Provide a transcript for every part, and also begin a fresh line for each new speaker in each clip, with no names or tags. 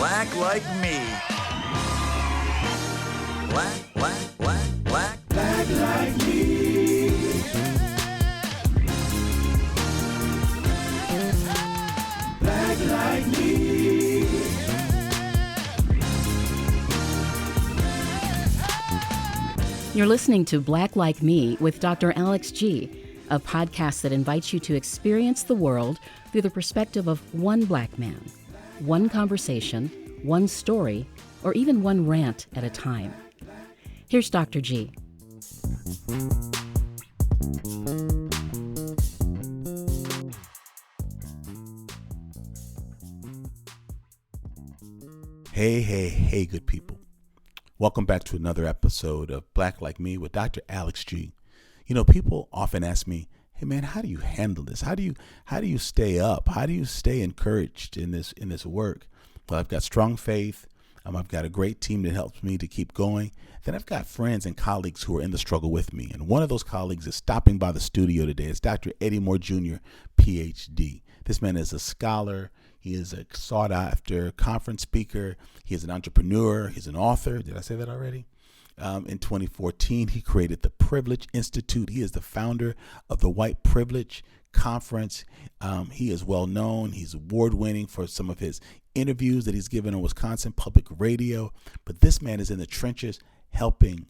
black like me. Black like me. Black like me.
You're listening to Black Like Me with Dr. Alex G., a podcast that invites you to experience the world through the perspective of one black man, one conversation, one story, or even one rant at a time. Here's Dr. G.
Hey, good people. Welcome back to another episode of Black Like Me with Dr. Alex G. You know, people often ask me, hey man, how do you handle this? How do you stay up? How do you stay encouraged in this work? Well, I've got strong faith. I've got a great team that helps me to keep going. Then I've got friends and colleagues who are in the struggle with me. And one of those colleagues is stopping by the studio today. It's Dr. Eddie Moore Jr., Ph.D. This man is a scholar. He is a sought after conference speaker. He is an entrepreneur. He's an author. Did I say that already? In 2014, he created the Privilege Institute. He is the founder of the White Privilege Conference. He is well known. He's award winning for some of his interviews that he's given on Wisconsin Public Radio. But this man is in the trenches helping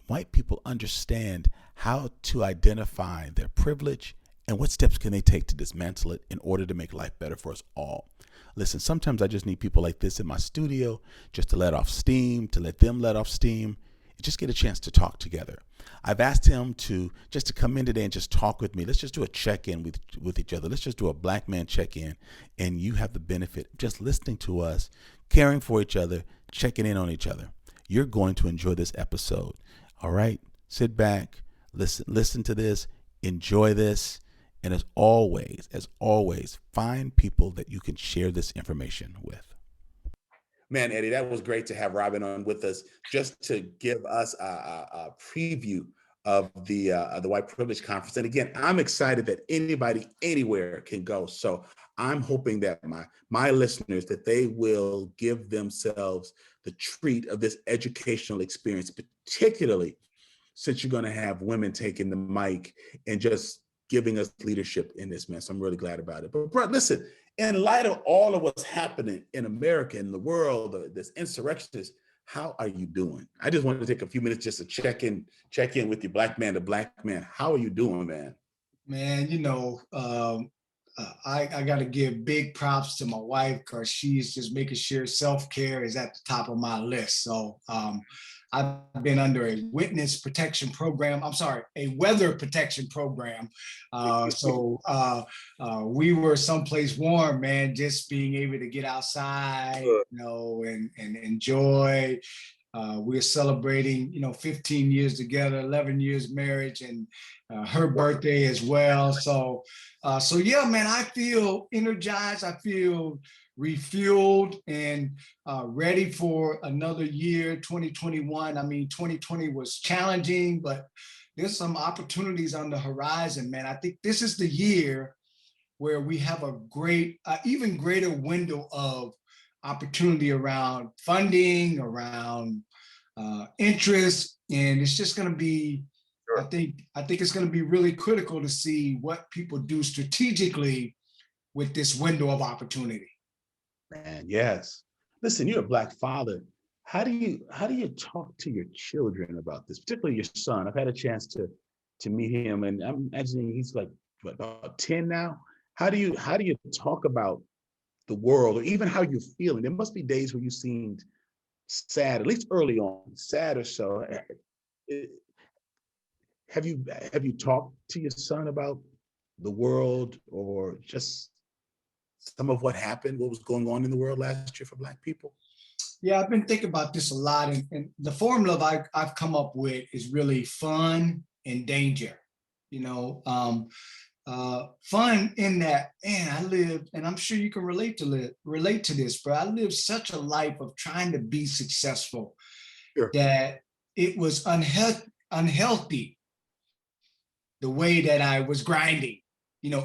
white people understand how to identify their privilege and what steps can they take to dismantle it in order to make life better for us all. Listen, sometimes I just need people like this in my studio just to let off steam, to let them let off steam, and just get a chance to talk together. I've asked him to come in today and just talk with me. Let's just do a check-in with each other. Let's just do a black man check-in, and you have the benefit of just listening to us, caring for each other, checking in on each other. You're going to enjoy this episode. All right? Sit back, listen to this, enjoy this. And as always, find people that you can share this information with. Man, Eddie, that was great to have Robin on with us just to give us a preview of the White Privilege Conference. And again, I'm excited that anybody, anywhere can go. So I'm hoping that my listeners, that they will give themselves the treat of this educational experience, particularly since you're going to have women taking the mic and just giving us leadership in this, man. So I'm really glad about it. But bro, listen, in light of all of what's happening in America, in the world, this insurrectionist, how are you doing? I just wanted to take a few minutes just to check in with you, black man to black man. How are you doing, man?
Man, I got to give big props to my wife because she's just making sure self-care is at the top of my list. So I've been under a witness protection program. A weather protection program. So we were someplace warm, man, just being able to get outside, and enjoy. We're celebrating, 15 years together, 11 years marriage, and her birthday as well. So yeah, man, I feel energized. I feel refueled and ready for another year, 2021. I mean, 2020 was challenging, but there's some opportunities on the horizon, man. I think this is the year where we have a great, even greater window of opportunity around funding, around interest, and it's just going to be, sure. I think it's going to be really critical to see what people do strategically with this window of opportunity.
Man, yes. Listen, you're a black father. How do you talk to your children about this, particularly your son? I've had a chance to meet him, and I'm imagining he's like about 10 now. How do you talk about the world, or even how you're feeling? There must be days where you seemed sad, at least early on, sad or so. Have you talked to your son about the world, or just some of what happened, what was going on in the world last year for Black people?
Yeah, I've been thinking about this a lot, and the formula I've come up with is really fun and danger. Fun in that, man, I lived, and I'm sure you can relate to this, but I lived such a life of trying to be successful, sure, that it was unhealthy the way that I was grinding,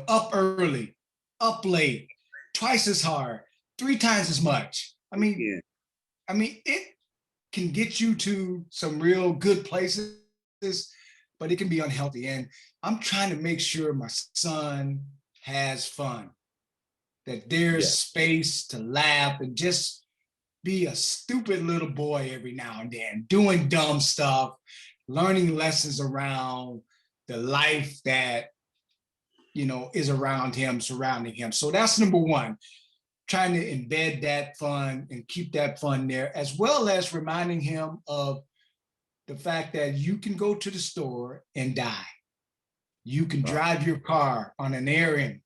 up early, up late, twice as hard, 3 times as much, I mean,
Yeah.
it can get you to some real good places, but it can be unhealthy. And I'm trying to make sure my son has fun, that there's
Yeah.
space to laugh and just be a stupid little boy every now and then, doing dumb stuff, learning lessons around the life that, is around him, surrounding him. So that's number one, trying to embed that fun and keep that fun there, as well as reminding him of the fact that you can go to the store and die. You can drive your car on an errand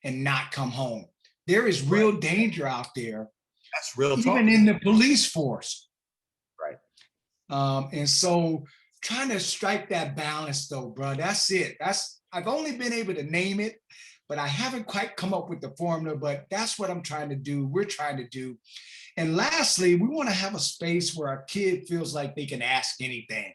and not come home. There is real danger out there,
That's real talk.
even in the police force.
Right.
And so trying to strike that balance though, bro, that's it. I've only been able to name it, but I haven't quite come up with the formula, but that's what I'm trying to do. We're trying to do. And lastly, we want to have a space where our kid feels like they can ask anything.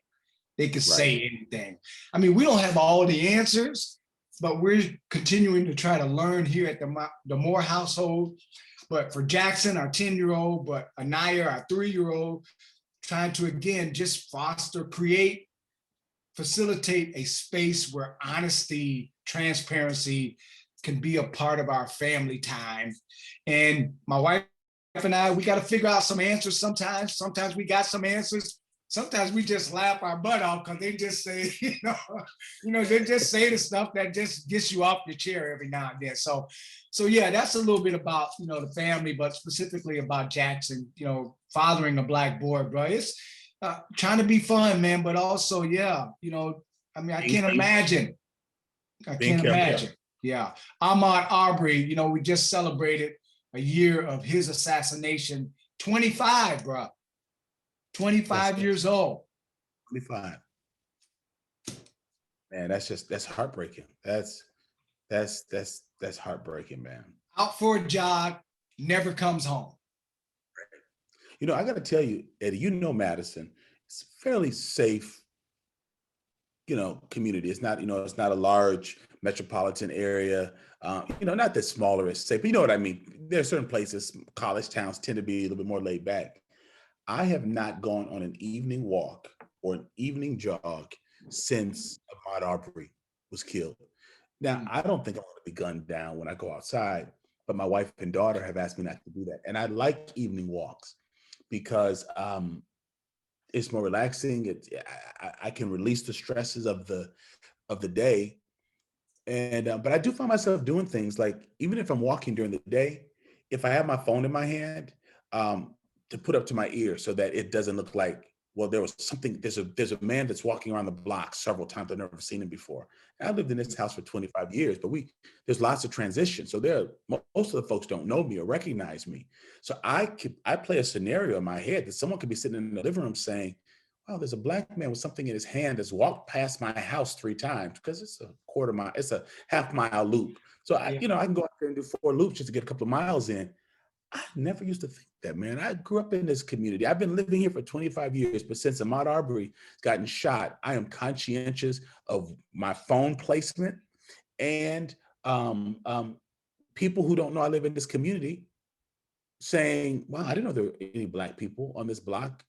They can say anything. I mean, we don't have all the answers, but we're continuing to try to learn here at the Moore household. But for Jackson, our 10-year-old, but Anaya, our 3-year-old, trying to, again, just facilitate a space where honesty, transparency can be a part of our family time. And my wife and I, we got to figure out some answers sometimes. Sometimes we got some answers. Sometimes we just laugh our butt off because they just say, they just say the stuff that just gets you off your chair every now and then. So yeah, that's a little bit about, the family, but specifically about Jackson, fathering a Black boy, bro. It's trying to be fun, man, but also, yeah, I can't imagine. Yeah. Ahmaud Arbery, we just celebrated a year of his assassination, 25, bro. 25 years old.
25. Man, that's heartbreaking. That's heartbreaking, man.
Out for a jog, never comes home.
I got to tell you, Eddie, Madison, it's a fairly safe, community. It's not, it's not a large metropolitan area. Not that smaller is safe, but you know what I mean? There are certain places, college towns tend to be a little bit more laid back. I have not gone on an evening walk or an evening jog since Ahmaud Arbery was killed. Now, I don't think I want to be gunned down when I go outside, but my wife and daughter have asked me not to do that. And I like evening walks because it's more relaxing. I can release the stresses of the day. And but I do find myself doing things like, even if I'm walking during the day, if I have my phone in my hand, to put up to my ear so that it doesn't look like, well, there's a man that's walking around the block several times. I've never seen him before. And I lived in this house for 25 years, but there's lots of transition. So most of the folks don't know me or recognize me. So I play a scenario in my head that someone could be sitting in the living room saying, wow, there's a Black man with something in his hand that's walked past my house 3 times, because it's a half-mile loop. So I can go out there and do 4 loops just to get a couple of miles in. I never used to think that, man. I grew up in this community. I've been living here for 25 years, but since Ahmaud Arbery gotten shot, I am conscientious of my phone placement, and people who don't know I live in this community saying, wow, I didn't know there were any Black people on this block.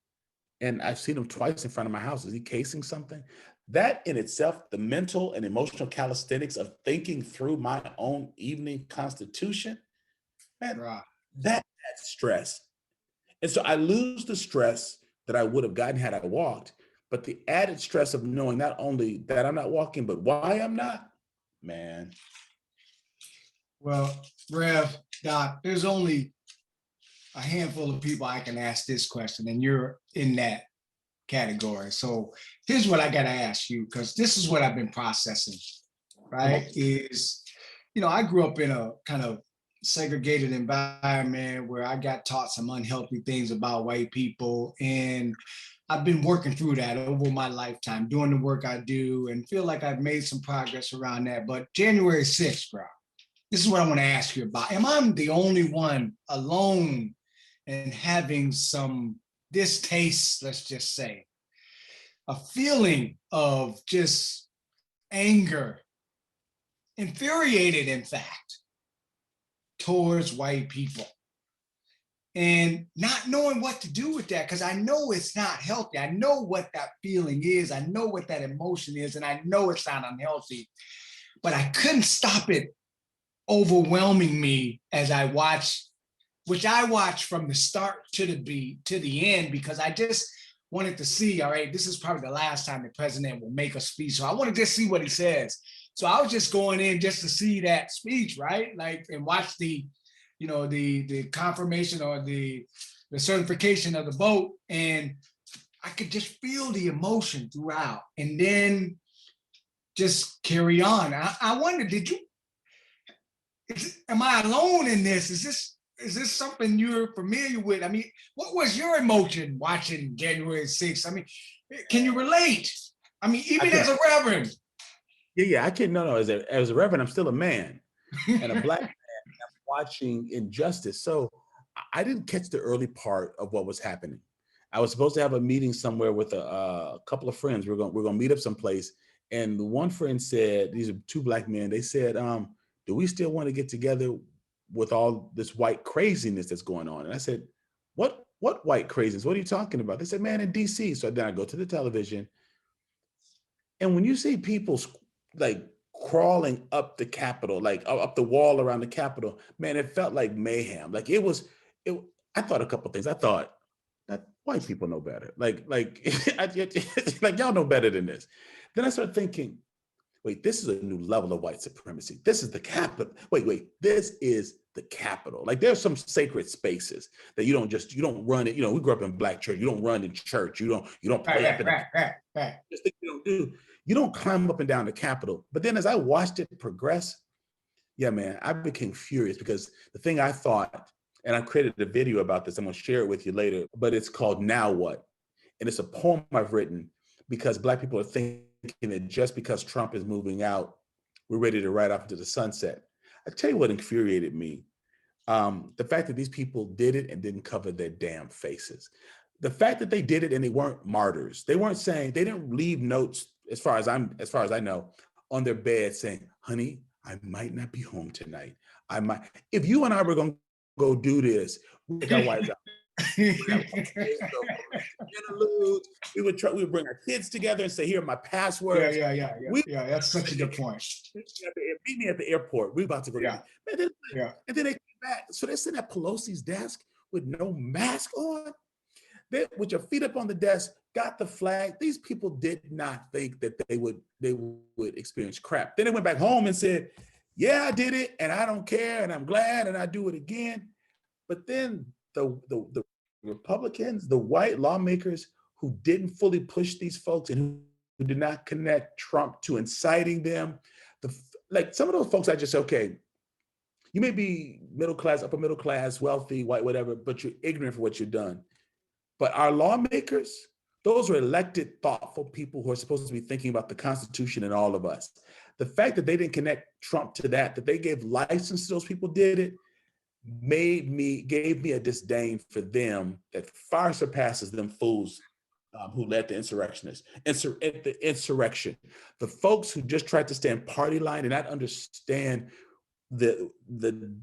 And I've seen him twice in front of my house. Is he casing something? That in itself, the mental and emotional calisthenics of thinking through my own evening constitution, man, that adds stress. And so I lose the stress that I would have gotten had I walked, but the added stress of knowing not only that I'm not walking, but why I'm not, man.
Well, Rev, Doc, there's only a handful of people I can ask this question, and you're in that category. So here's what I got to ask you, because this is what I've been processing, right? Is, I grew up in a kind of segregated environment where I got taught some unhealthy things about white people. And I've been working through that over my lifetime, doing the work I do, and feel like I've made some progress around that. But January 6th, bro, this is what I want to ask you about. Am I the only one alone and having some distaste, let's just say, a feeling of just anger, infuriated, in fact, towards white people? and not knowing what to do with that, because I know it's not healthy. I know what that feeling is. I know what that emotion is, and I know it's not unhealthy. But I couldn't stop it overwhelming me as I watched, which I watched from the start to the end, because I just wanted to see, all right, this is probably the last time the president will make a speech. So I want to just see what he says. So I was just going in just to see that speech, right? Like, and watch the confirmation or the certification of the vote. And I could just feel the emotion throughout, and then just carry on. I wonder, am I alone in this? Is this something you're familiar with? I mean, what was your emotion watching January 6th? I mean, can you relate? I mean, even as a reverend.
Yeah, I can. No, as a reverend, I'm still a man and a black man. I'm watching injustice. So I didn't catch the early part of what was happening. I was supposed to have a meeting somewhere with a couple of friends. We're gonna meet up someplace. And the one friend said, these are two black men. They said, do we still want to get together with all this white craziness that's going on? And I said, what white craziness? What are you talking about? They said, man, in DC. So then I go to the television. And when you see people like crawling up the Capitol, like up the wall around the Capitol, man, it felt like mayhem. Like I thought a couple of things. I thought that white people know better. Like y'all know better than this. Then I started thinking, wait, this is a new level of white supremacy. This is the Capitol. Wait, this is the Capitol. Like, there's some sacred spaces that you don't run it. You know, we grew up in black church. You don't run in church. You don't play up in
right.
Just things you don't do. You don't climb up and down the Capitol. But then as I watched it progress, yeah, man, I became furious, because the thing I thought, and I created a video about this, I'm gonna share it with you later, but it's called Now What? And it's a poem I've written because black people are thinking that just because Trump is moving out, we're ready to ride off into the sunset. I tell you what infuriated me. The fact that these people did it and didn't cover their damn faces. The fact that they did it and they weren't martyrs. They didn't leave notes, as far as I know, on their bed saying, honey, I might not be home tonight. If you and I were gonna go do this, we'd take our wives out. We would bring our kids together and say, here are my passwords.
Yeah. That's such a good point.
Meet me at the airport. We're about to go.
Yeah.
And then they came back. So they're sitting at Pelosi's desk with no mask on. They, with your feet up on the desk, got the flag. These people did not think that they would experience crap. Then they went back home and said, yeah, I did it, and I don't care, and I'm glad, and I do it again. But then the Republicans, the white lawmakers who didn't fully push these folks and who did not connect Trump to inciting them, like some of those folks, I just say, okay, you may be middle class, upper middle class, wealthy, white, whatever, but you're ignorant for what you've done. But our lawmakers, those are elected, thoughtful people who are supposed to be thinking about the Constitution and all of us. The fact that they didn't connect Trump to that they gave license to those people did it, gave me a disdain for them that far surpasses them fools who led the insurrectionists. The insurrection. The folks who just tried to stand party line and not understand the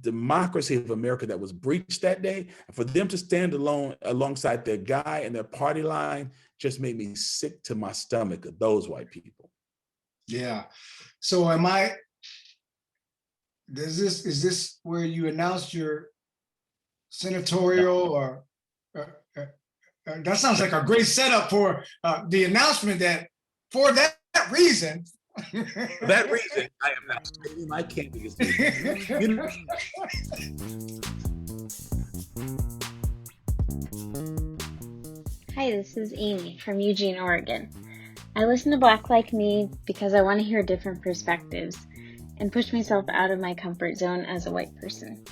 democracy of America that was breached that day, and for them to stand alongside their guy and their party line just made me sick to my stomach of those white people.
Yeah. So is this where you announced your senatorial or that sounds like a great setup for the announcement that for that reason.
For that reason, I am not stating my candidacy.
Hi, this is Amy from Eugene, Oregon. I listen to Black Like Me because I want to hear different perspectives and push myself out of my comfort zone as a white person.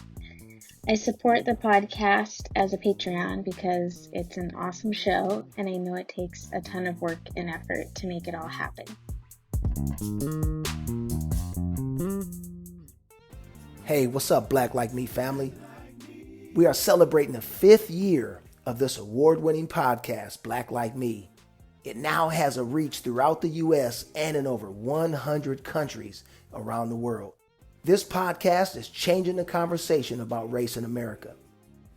I support the podcast as a Patreon because it's an awesome show and I know it takes a ton of work and effort to make it all happen.
Hey, what's up, Black Like Me family? We are celebrating the 5th year of this award-winning podcast, Black Like Me. It now has a reach throughout the U.S. and in over 100 countries around the world. This podcast is changing the conversation about race in America.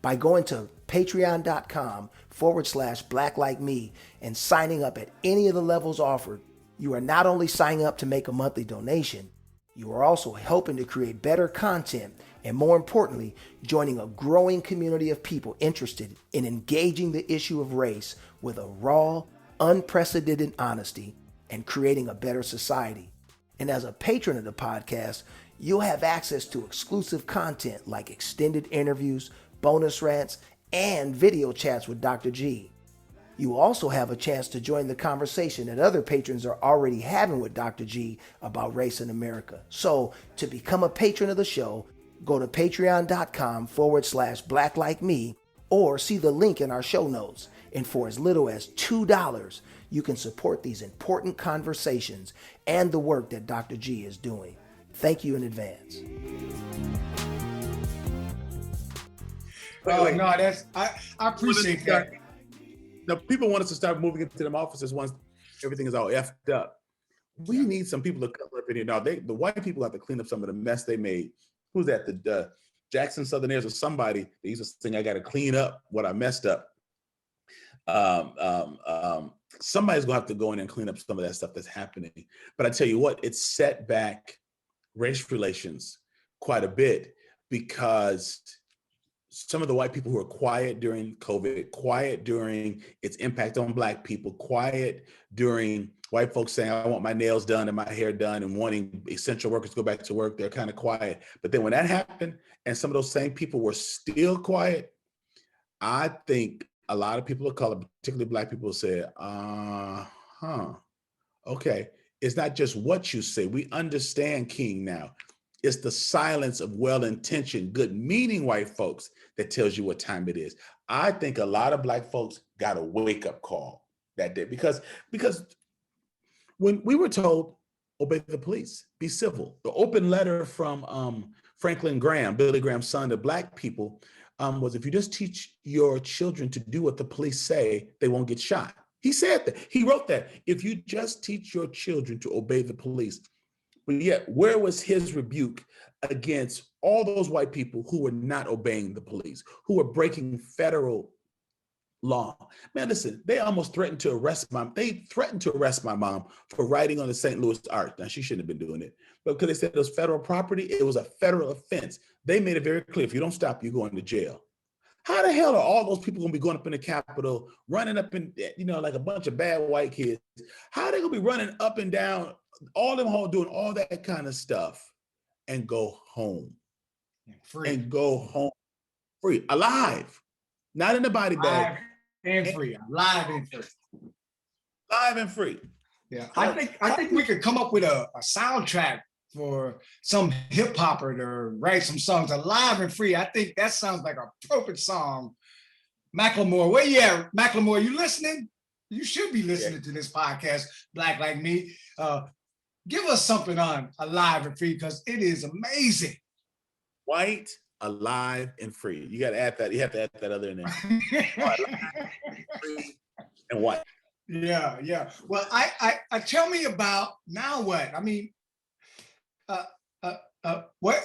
by going to patreon.com/blacklikeMe and signing up at any of the levels offered. You are not only signing up to make a monthly donation, you are also helping to create better content and, more importantly, joining a growing community of people interested in engaging the issue of race with a raw, unprecedented honesty and creating a better society. And as a patron of the podcast, you'll have access to exclusive content like extended interviews, bonus rants, and video chats with Dr. G. You will also have a chance to join the conversation that other patrons are already having with Dr. G about race in America. So to become a patron of the show, go to patreon.com/blacklikeme or see the link in our show notes. And for as little as $2, you can support these important conversations and the work that Dr. G is doing. Thank you in advance.
Oh, no, I appreciate that.
Now, people want us to start moving into them offices once everything is all effed up. We need some people to come up in here. Now, the white people have to clean up some of the mess they made. Who's that? The Jackson Southerners or somebody. They used to think I got to clean up what I messed up. Somebody's gonna have to go in and clean up some of that stuff that's happening. But I tell you what, it's set back race relations quite a bit because some of the white people who are quiet during COVID, quiet during its impact on Black people, quiet during white folks saying, I want my nails done and my hair done and wanting essential workers to go back to work, they're kind of quiet. But then when that happened and some of those same people were still quiet, I think a lot of people of color, particularly Black people, said, okay, it's not just what you say. We understand, King, now. It's the silence of well-intentioned, good-meaning white folks that tells you what time it is. I think a lot of Black folks got a wake-up call that day because when we were told, obey the police, be civil. The open letter from Franklin Graham, Billy Graham's son, to Black people was, if you just teach your children to do what the police say, they won't get shot. He said that. He wrote that. If you just teach your children to obey the police. But yet, where was his rebuke against all those white people who were not obeying the police, who were breaking federal law? Man, listen, they almost threatened to arrest my mom for writing on the St. Louis Arch. Now, she shouldn't have been doing it, but because they said it was federal property, it was a federal offense. They made it very clear, if you don't stop, you're going to jail. How the hell are all those people going to be going up in the Capitol, running up in, like a bunch of bad white kids? How are they going to be running up and down, all them home, doing all that kind of stuff and go home? Free. And go home free, alive, not in the body bag.
And free, alive and free.
Live and free.
Yeah, I think we could come up with a soundtrack for some hip hopper to write some songs, alive and free. I think that sounds like a perfect song. Macklemore, where you at? Macklemore, you listening? You should be listening to this podcast, Black Like Me. Give us something on alive and free because it is amazing.
White, alive, and free. You got to add that. You have to add that other in there. Free and white.
Yeah. Well, I tell me about now what? I mean, what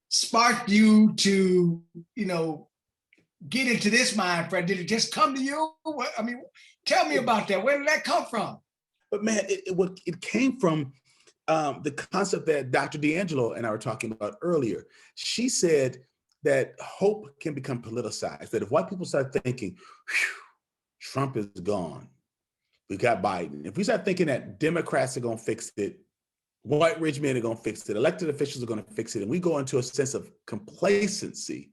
sparked you to, get into this mind frame? Did it just come to you? What, I mean, tell me about that. Where did that come from?
But man, it came from the concept that Dr. D'Angelo and I were talking about earlier. She said that hope can become politicized, that if white people start thinking, Trump is gone, we got Biden. If we start thinking that Democrats are going to fix it, white rich men are going to fix it, elected officials are going to fix it, and we go into a sense of complacency,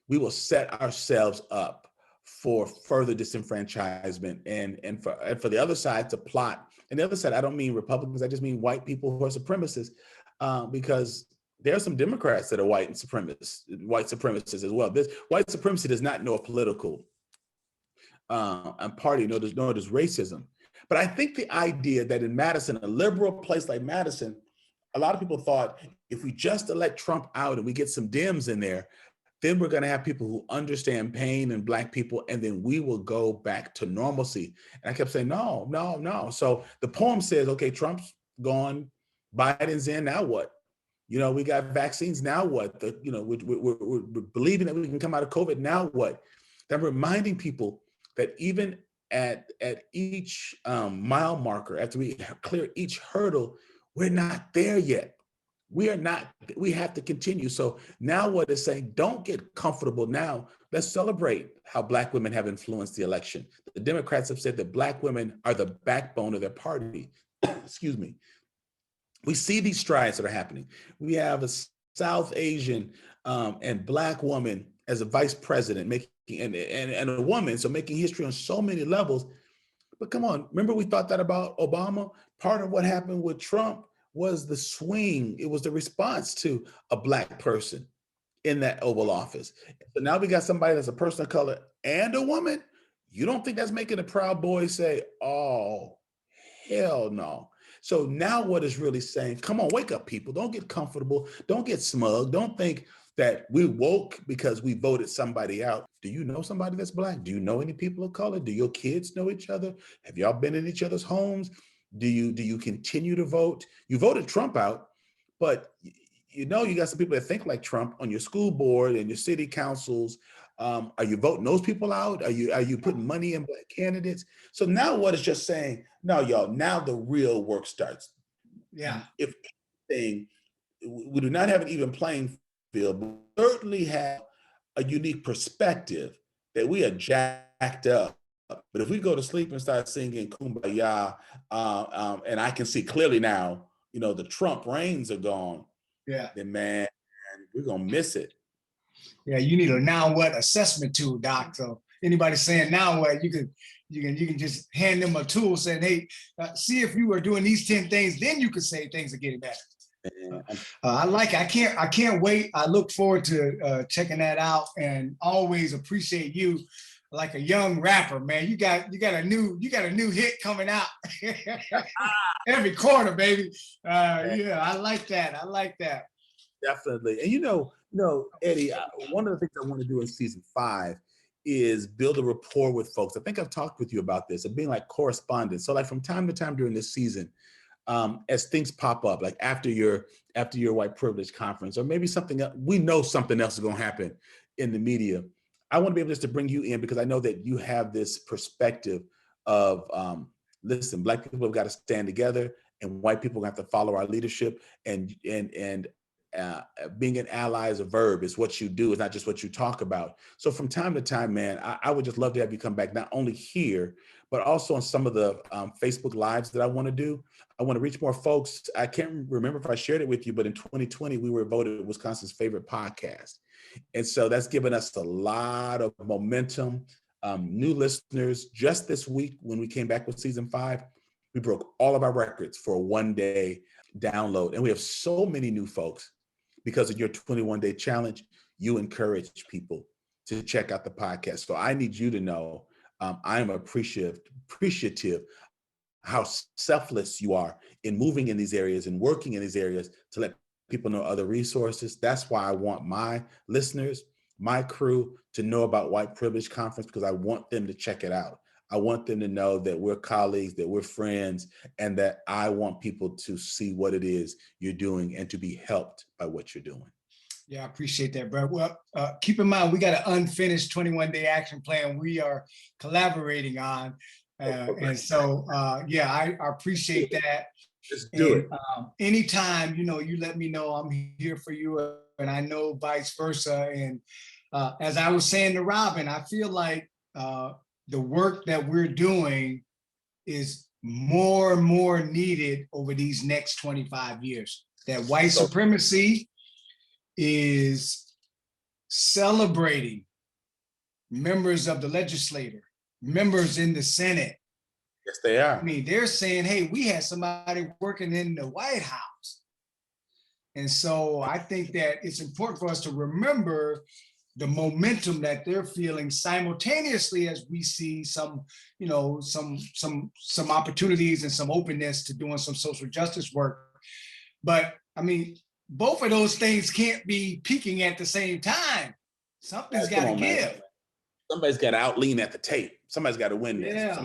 we will set ourselves up for further disenfranchisement and for the other side to plot. And the other side, I don't mean Republicans, I just mean white people who are supremacists, because there are some Democrats that are white supremacists as well. This white supremacy does not know a political party, nor does racism. But I think the idea that in Madison, a liberal place like Madison, a lot of people thought if we just elect Trump out and we get some Dems in there, then we're going to have people who understand pain and Black people, and then we will go back to normalcy. And I kept saying, no. So the poem says, okay, Trump's gone, Biden's in, now what? We got vaccines. Now what? We're believing that we can come out of COVID. Now what? I'm reminding people that even at each mile marker, after we clear each hurdle, we're not there yet. We are not. We have to continue. So now what it's saying, don't get comfortable now. Let's celebrate how Black women have influenced the election. The Democrats have said that Black women are the backbone of their party. Excuse me. We see these strides that are happening. We have a South Asian and Black woman as a vice president, making and a woman, so making history on so many levels. But come on, remember we thought that about Obama? Part of what happened with Trump was the swing. It was the response to a Black person in that Oval Office. So now we got somebody that's a person of color and a woman. You don't think that's making the Proud Boys say, oh, hell no. So now what is really saying, come on, wake up, people. Don't get comfortable. Don't get smug. Don't think that we woke because we voted somebody out. Do you know somebody that's Black? Do you know any people of color? Do your kids know each other? Have y'all been in each other's homes? Do you continue to vote? You voted Trump out, but you got some people that think like Trump on your school board and your city councils. Are you voting those people out? Are you putting money in Black candidates? So now what is just saying, no, y'all, now the real work starts.
Yeah.
If anything, we do not have an even playing field, but we certainly have a unique perspective that we are jacked up. But if we go to sleep and start singing Kumbaya, and I can see clearly now, the Trump reigns are gone.
Yeah.
Then man, we're gonna miss it.
Yeah, you need a now what assessment tool, Doc. So anybody saying now what, you can just hand them a tool saying, hey, see if you are doing these 10 things, then you can say things are getting better. I like it. I can't wait. I look forward to checking that out, and always appreciate you like a young rapper, man. You got a new hit coming out every quarter, baby. Yeah, I like that.
Definitely. And Eddie, one of the things I want to do in season 5 is build a rapport with folks. I think I've talked with you about this, of being like correspondents. So like from time to time during this season, as things pop up, like after your white privilege conference, or maybe something else, we know something else is going to happen in the media. I want to be able just to bring you in because I know that you have this perspective of, listen, Black people have got to stand together, and white people have to follow our leadership, and being an ally is a verb. It's what you do. It's not just what you talk about. So from time to time, man, I would just love to have you come back, not only here, but also on some of the Facebook Lives that I want to do. I want to reach more folks. I can't remember if I shared it with you, but in 2020, we were voted Wisconsin's favorite podcast. And so that's given us a lot of momentum, new listeners. Just this week, when we came back with season 5, we broke all of our records for a 1-day download. And we have so many new folks because of your 21-day challenge. You encourage people to check out the podcast. So I need you to know I am appreciative how selfless you are in moving in these areas and working in these areas to let people know other resources. That's why I want my listeners, my crew, to know about White Privilege Conference, because I want them to check it out. I want them to know that we're colleagues, that we're friends, and that I want people to see what it is you're doing and to be helped by what you're doing.
Yeah, I appreciate that, bro. Well, keep in mind, we got an unfinished 21-day action plan we are collaborating on. And so, yeah, I appreciate that.
Just do it.
Anytime, you let me know, I'm here for you, and I know vice versa. And as I was saying to Robin, I feel like the work that we're doing is more and more needed over these next 25 years. That white supremacy is celebrating members of the legislature, members in the Senate.
Yes, they are.
I mean, they're saying, hey, we had somebody working in the White House. And so I think that it's important for us to remember the momentum that they're feeling simultaneously as we see some opportunities and some openness to doing some social justice work. But I mean, both of those things can't be peaking at the same time. Something's got to give.
Somebody's got to out lean at the tape. Somebody's got to win this.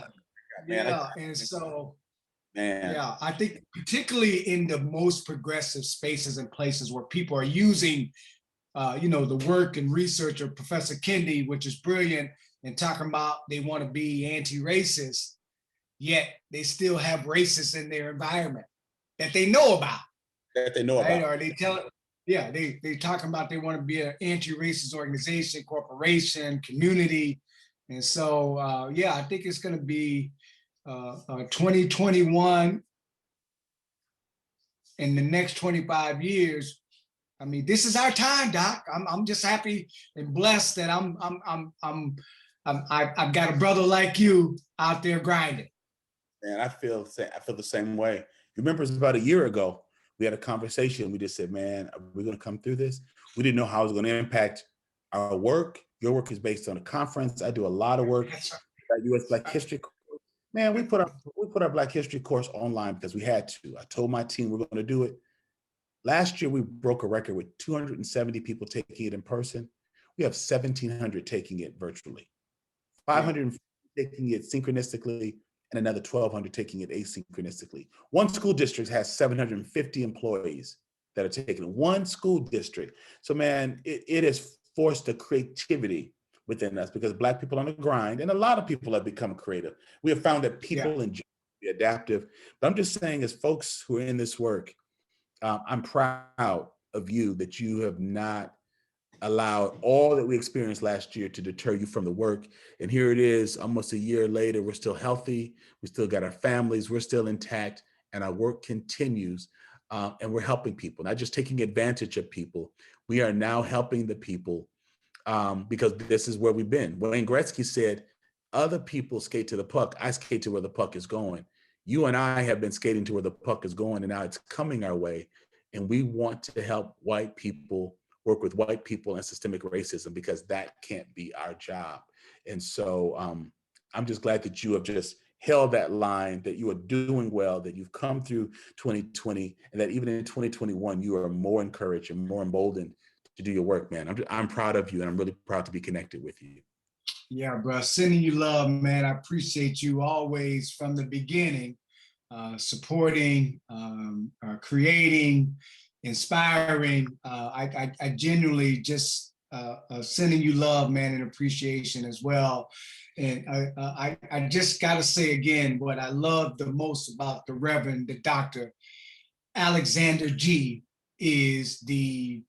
Yeah. And so
Man.
Yeah, I think particularly in the most progressive spaces and places where people are using, the work and research of Professor Kendi, which is brilliant, and talking about they want to be anti-racist, yet they still have racists in their environment that they know about.
That they know
Right?
about.
Or they talking about they want to be an anti-racist organization, corporation, community. And so, I think it's going to be 2021 in the next 25 years. I mean, this is our time, Doc. I'm just happy and blessed that I've got a brother like you out there grinding.
Man, I feel the same way. You remember it was about a year ago, we had a conversation. We just said, man, are we going to come through this? We didn't know how it was going to impact our work. Your work is based on a conference. I do a lot of work at U.S. Black History. Man, we put our Black History course online because we had to. I told my team we're going to do it. Last year, we broke a record with 270 people taking it in person. We have 1,700 taking it virtually, 500 taking it synchronistically, and another 1,200 taking it asynchronistically. One school district has 750 employees that are taking it. One school district. So, man, it has forced a creativity within us because Black people on the grind, and a lot of people have become creative. We have found that people enjoy be adaptive. But I'm just saying, as folks who are in this work, I'm proud of you that you have not allowed all that we experienced last year to deter you from the work. And here it is, almost a year later, we're still healthy. We still got our families. We're still intact, and our work continues. And we're helping people, not just taking advantage of people. We are now helping the people because this is where we've been. Wayne Gretzky said, other people skate to the puck. I skate to where the puck is going. You and I have been skating to where the puck is going, and now it's coming our way. And we want to help white people work with white people and systemic racism because that can't be our job. And so I'm just glad that you have just held that line, that you are doing well, that you've come through 2020, and that even in 2021, you are more encouraged and more emboldened to do your work, man. I'm proud of you, and I'm really proud to be connected with you.
Yeah, bro. Sending you love, man. I appreciate you always from the beginning, supporting, creating, inspiring. I genuinely just sending you love, man, and appreciation as well. And I just got to say again, what I love the most about the Reverend, the Dr. Alexander G is the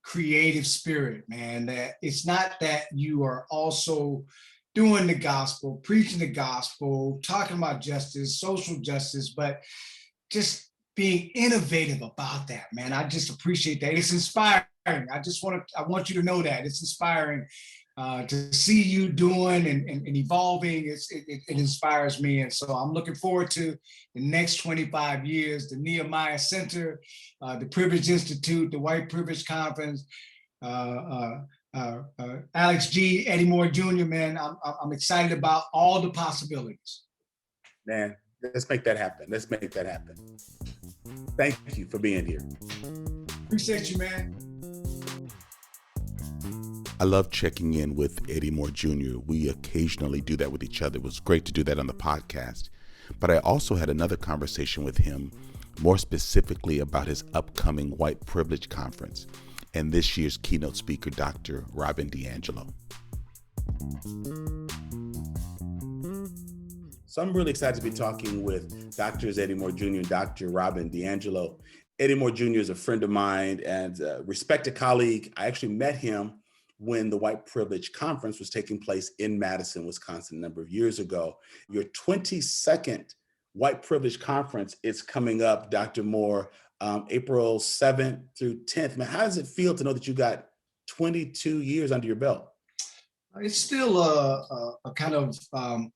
creative spirit, man. That it's not that you are also doing the gospel, preaching the gospel, talking about justice, social justice, but just being innovative about that, man. I just appreciate that. It's inspiring. I want you to know that it's inspiring to see you doing and evolving. It inspires me. And so I'm looking forward to the next 25 years, the Nehemiah Center, the Privilege Institute, the White Privilege Conference, Alex G, Eddie Moore Jr., man. I'm excited about all the possibilities.
Man, let's make that happen. Let's make that happen. Thank you for being here.
Appreciate you, man.
I love checking in with Eddie Moore Jr. We occasionally do that with each other. It was great to do that on the podcast. But I also had another conversation with him, more specifically about his upcoming White Privilege Conference and this year's keynote speaker, Dr. Robin DiAngelo. So I'm really excited to be talking with Drs. Eddie Moore Jr. and Dr. Robin DiAngelo. Eddie Moore Jr. is a friend of mine and a respected colleague. I actually met him when the White Privilege Conference was taking place in Madison, Wisconsin, a number of years ago. Your 22nd White Privilege Conference is coming up, Dr. Moore, April 7th through 10th. Man, how does it feel to know that you got 22 years under your belt?
It's still a kind of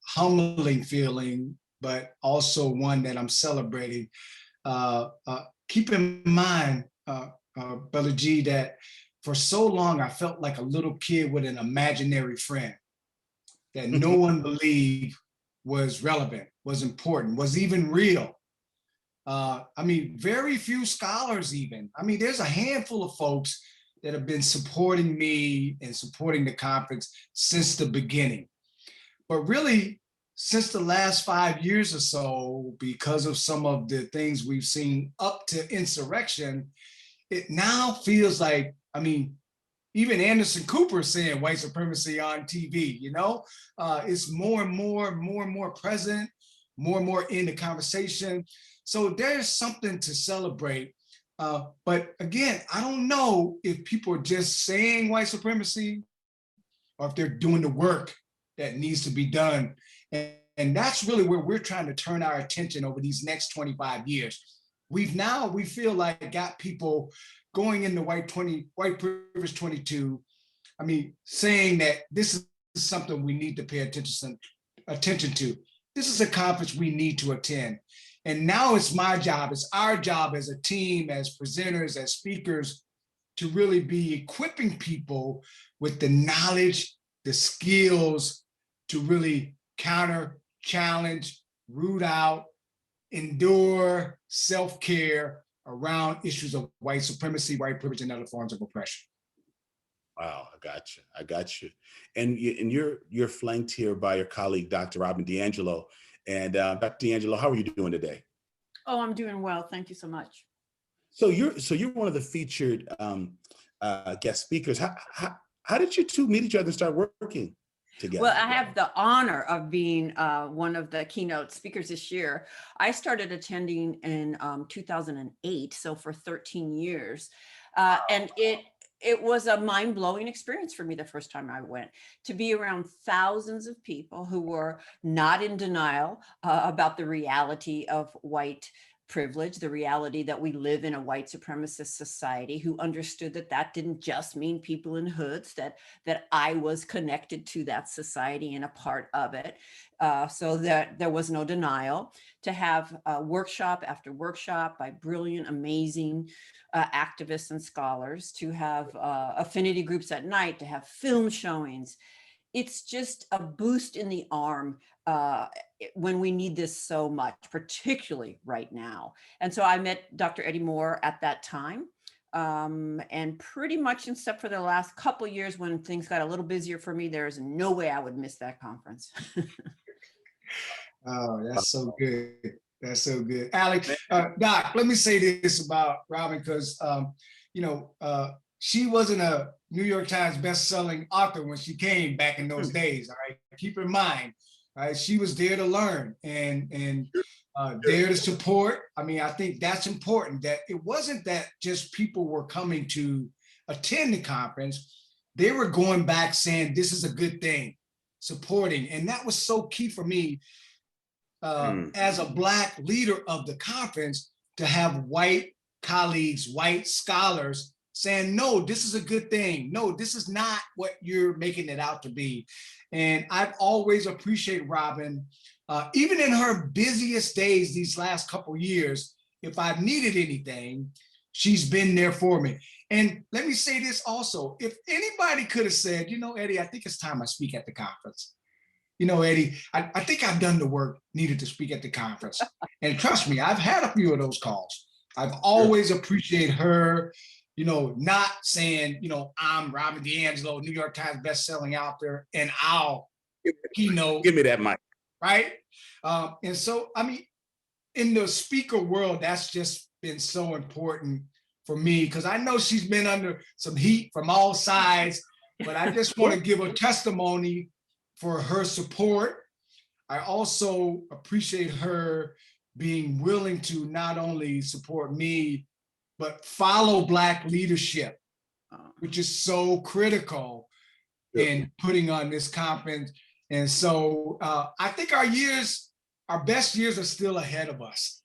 humbling feeling, but also one that I'm celebrating. Keep in mind, Brother G, that for so long, I felt like a little kid with an imaginary friend that no one believed was relevant, was important, was even real. Very few scholars even. There's a handful of folks that have been supporting me and supporting the conference since the beginning. But really, since the last 5 years or so, because of some of the things we've seen up to insurrection, it now feels like, I mean, even Anderson Cooper saying white supremacy on TV, it's more and more present, more and more in the conversation. So there's something to celebrate. But again, I don't know if people are just saying white supremacy or if they're doing the work that needs to be done. And that's really where we're trying to turn our attention over these next 25 years. We feel like got people going into white privilege 22, saying that this is something we need to pay attention to. This is a conference we need to attend. And now it's our job as a team, as presenters, as speakers, to really be equipping people with the knowledge, the skills to really counter, challenge, root out, endure self-care around issues of white supremacy, white privilege, and other forms of oppression.
Wow, I got you. And you're flanked here by your colleague, Dr. Robin DiAngelo. And Dr. DiAngelo, how are you doing today?
Oh, I'm doing well. Thank you so much.
So you're one of the featured guest speakers. How did you two meet each other and start working together?
Well, I have the honor of being one of the keynote speakers this year. I started attending in 2008, so for 13 years. And it was a mind-blowing experience for me the first time I went, to be around thousands of people who were not in denial about the reality of white privilege, the reality that we live in a white supremacist society, who understood that that didn't just mean people in hoods, that I was connected to that society and a part of it, so that there was no denial. To have workshop after workshop by brilliant, amazing activists and scholars, to have affinity groups at night, to have film showings. It's just a boost in the arm when we need this so much, particularly right now. And so I met Dr. Eddie Moore at that time. And pretty much, except for the last couple of years when things got a little busier for me, there is no way I would miss that conference.
Oh, that's so good. That's so good. Alex, Doc, let me say this about Robin, because, she wasn't a New York Times best-selling author when she came back in those days, all right? Keep in mind, right? She was there to learn and there to support. I think that's important, that it wasn't that just people were coming to attend the conference. They were going back saying, this is a good thing, supporting. And that was so key for me as a Black leader of the conference, to have white colleagues, white scholars saying, no, this is a good thing. No, this is not what you're making it out to be. And I've always appreciated Robin, even in her busiest days these last couple years. If I've needed anything, she's been there for me. And let me say this also, if anybody could have said, Eddie, I think it's time I speak at the conference. Eddie, I think I've done the work needed to speak at the conference. And trust me, I've had a few of those calls. I've always appreciated her, not saying, I'm Robin DiAngelo, New York Times bestselling author, and I'll keynote.
Give me that mic.
Right? And so, in the speaker world, that's just been so important for me, because I know she's been under some heat from all sides, but I just want to give a testimony for her support. I also appreciate her being willing to not only support me, but follow Black leadership, which is so critical in putting on this conference. And so I think our best years are still ahead of us.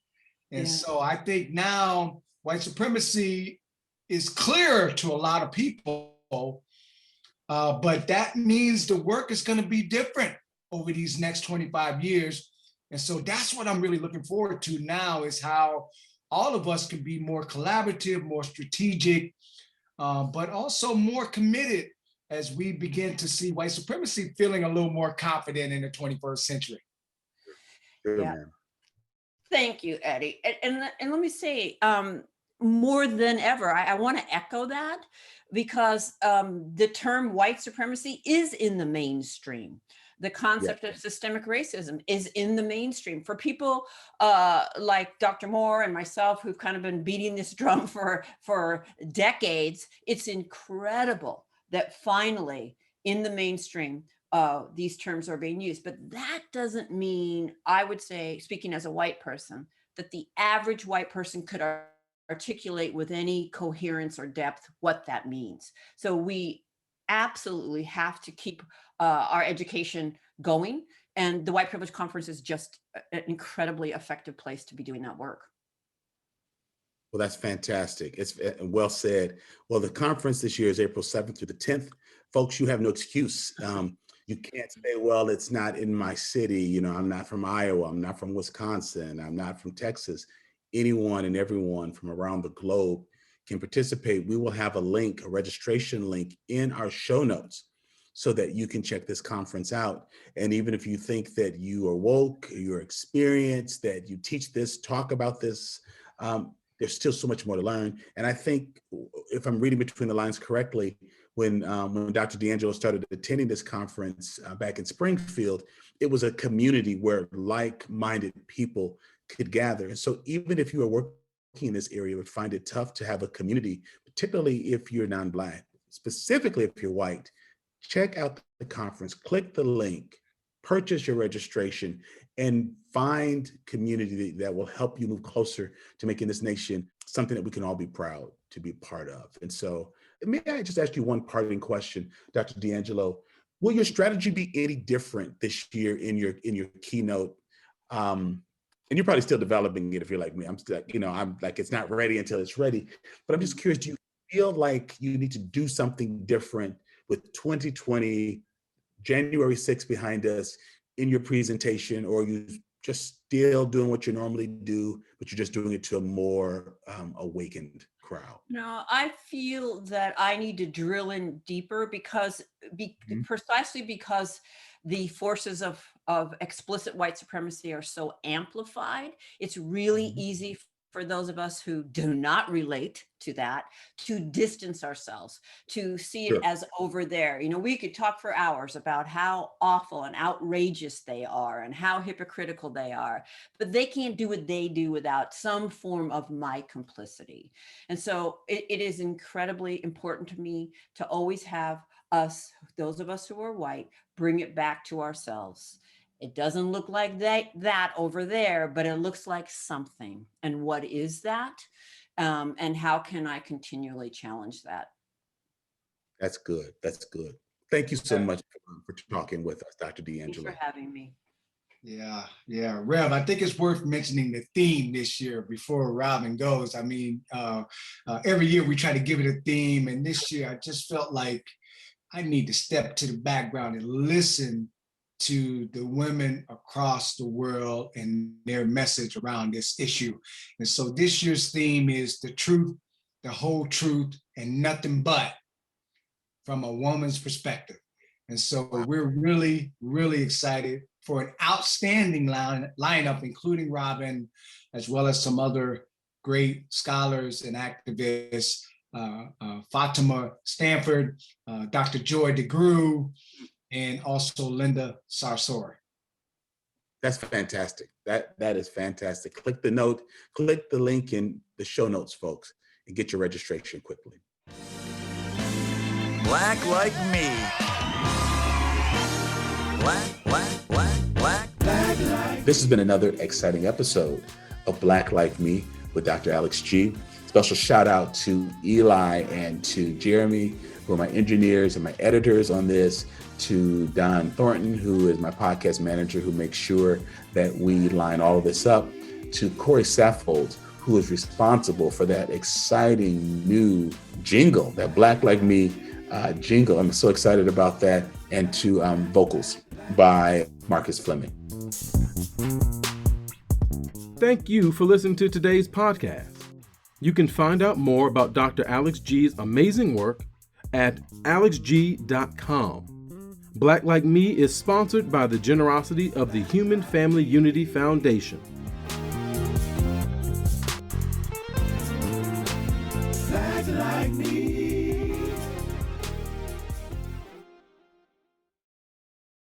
And so I think now white supremacy is clearer to a lot of people, but that means the work is going to be different over these next 25 years. And so that's what I'm really looking forward to now, is how all of us can be more collaborative, more strategic, but also more committed as we begin to see white supremacy feeling a little more confident in the 21st century.
Good,
Yeah.
man.
Thank you, Eddie. And let me say, more than ever, I want to echo that, because the term white supremacy is in the mainstream. The concept of systemic racism is in the mainstream. For people like Dr. Moore and myself, who've kind of been beating this drum for decades, it's incredible that finally in the mainstream, these terms are being used. But that doesn't mean, I would say, speaking as a white person, that the average white person could articulate with any coherence or depth what that means. So we absolutely have to keep our education going. And the White Privilege Conference is just an incredibly effective place to be doing that work.
Well, that's fantastic. It's well said. Well, the conference this year is April 7th through the 10th. Folks, you have no excuse. You can't say, well, it's not in my city. You know, I'm not from Iowa. I'm not from Wisconsin. I'm not from Texas. Anyone and everyone from around the globe can participate. We will have a link, a registration link in our show notes so that you can check this conference out. And even if you think that you are woke, you're experienced, that you teach this, talk about this, there's still so much more to learn. And I think, if I'm reading between the lines correctly, when Dr. D'Angelo started attending this conference back in Springfield, it was a community where like-minded people could gather. And so even if you are working in this area, would find it tough to have a community, particularly if you're non-Black, specifically if you're white, check out the conference, click the link, purchase your registration, and find community that will help you move closer to making this nation something that we can all be proud to be part of. And so, may I just ask you one parting question, Dr. D'Angelo? Will your strategy be any different this year in your keynote? And you're probably still developing it if you're like me. I'm still, I'm like, it's not ready until it's ready. But I'm just curious, do you feel like you need to do something different with 2020, January 6th behind us in your presentation, or are you just still doing what you normally do, but you're just doing it to a more awakened crowd?
No, I feel that I need to drill in deeper precisely because the forces of explicit white supremacy are so amplified. It's really easy for those of us who do not relate to that to distance ourselves, to see it as over there. We could talk for hours about how awful and outrageous they are and how hypocritical they are, but they can't do what they do without some form of my complicity. And so it is incredibly important to me to always have us, those of us who are white, bring it back to ourselves. It doesn't look like that over there, but it looks like something. And what is that? And how can I continually challenge that?
That's good. That's good. Thank you so much for talking with us, Dr. D'Angelo.
Thanks for having me.
Yeah. Rev, I think it's worth mentioning the theme this year before Robin goes. I mean, every year we try to give it a theme. And this year I just felt like I need to step to the background and listen to the women across the world and their message around this issue. And so this year's theme is the truth, the whole truth, and nothing but from a woman's perspective. And so we're really, really excited for an outstanding lineup, including Robin, as well as some other great scholars and activists, Fatima Stanford, Dr. Joy DeGruy, and also Linda Sarsour.
That's fantastic. That is fantastic. Click the link in the show notes, folks, and get your registration quickly.
Black like me. Black like.
This has been another exciting episode of Black Like Me with Dr. Alex G. Special shout out to Eli and to Jeremy, who are my engineers and my editors on this, to Don Thornton, who is my podcast manager, who makes sure that we line all of this up, to Corey Saffold, who is responsible for that exciting new jingle, that Black Like Me jingle. I'm so excited about that. And to vocals by Marcus Fleming.
Thank you for listening to today's podcast. You can find out more about Dr. Alex G's amazing work at alexg.com. Black Like Me is sponsored by the generosity of the Human Family Unity Foundation.
Black like me.